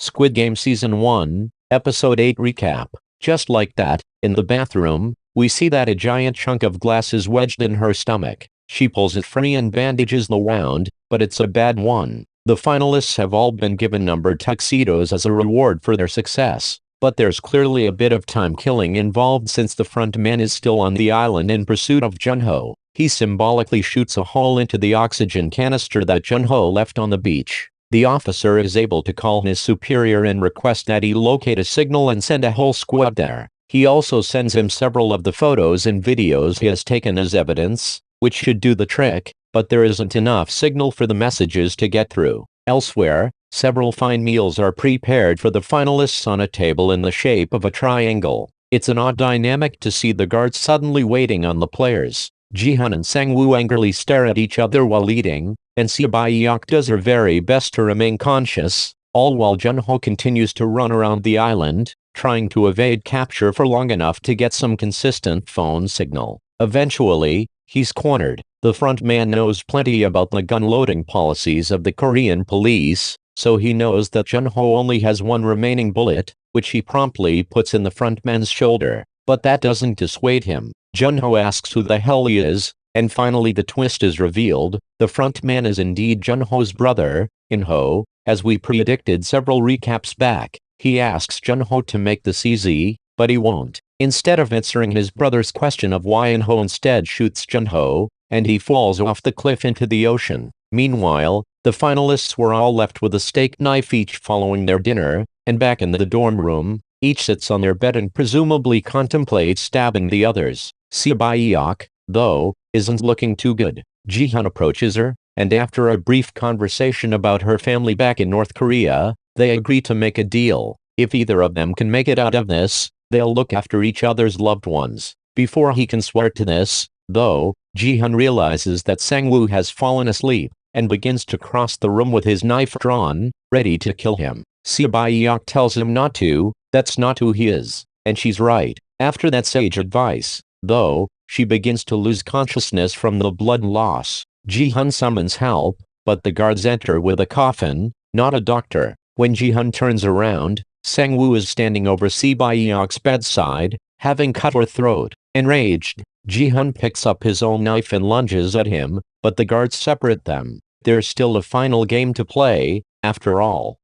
Squid Game Season 1, Episode 8 Recap. Just like that, in the bathroom, we see that a giant chunk of glass is wedged in her stomach. She pulls it free and bandages the wound, but it's a bad one. The finalists have all been given numbered tuxedos as a reward for their success, but there's clearly a bit of time killing involved since the front man is still on the island in pursuit of Junho. He symbolically shoots a hole into the oxygen canister that Junho left on the beach. The officer is able to call his superior and request that he locate a signal and send a whole squad there. He also sends him several of the photos and videos he has taken as evidence, which should do the trick, but there isn't enough signal for the messages to get through. Elsewhere, several fine meals are prepared for the finalists on a table in the shape of a triangle. It's an odd dynamic to see the guards suddenly waiting on the players. Jihan and Sang-woo angrily stare at each other while eating, and Seobae-yeok does her very best to remain conscious, all while Junho continues to run around the island, trying to evade capture for long enough to get some consistent phone signal. Eventually, he's cornered. The front man knows plenty about the gun loading policies of the Korean police, so he knows that Junho only has one remaining bullet, which he promptly puts in the front man's shoulder. But that doesn't dissuade him. Junho asks who the hell he is, and finally the twist is revealed. The front man is indeed Junho's brother, In-ho, as we predicted several recaps back. He asks Junho to make this easy, but he won't. Instead of answering his brother's question of why In-ho instead shoots Junho, and he falls off the cliff into the ocean. Meanwhile, the finalists were all left with a steak knife each following their dinner, and back in the dorm room, each sits on their bed and presumably contemplates stabbing the others. Seobae-yeok, though, isn't looking too good. Jihan approaches her, and after a brief conversation about her family back in North Korea, they agree to make a deal. If either of them can make it out of this, they'll look after each other's loved ones. Before he can swear to this, though, Jihan realizes that Sang-woo has fallen asleep, and begins to cross the room with his knife drawn, ready to kill him. Seobae-yeok tells him not to, that's not who he is, and she's right. After that sage advice, though, she begins to lose consciousness from the blood loss. Jihan summons help, but the guards enter with a coffin, not a doctor. When Jihan turns around, Sang-woo is standing over Seobae-yeok's bedside, having cut her throat. Enraged, Jihan picks up his own knife and lunges at him, but the guards separate them. There's still a final game to play, after all.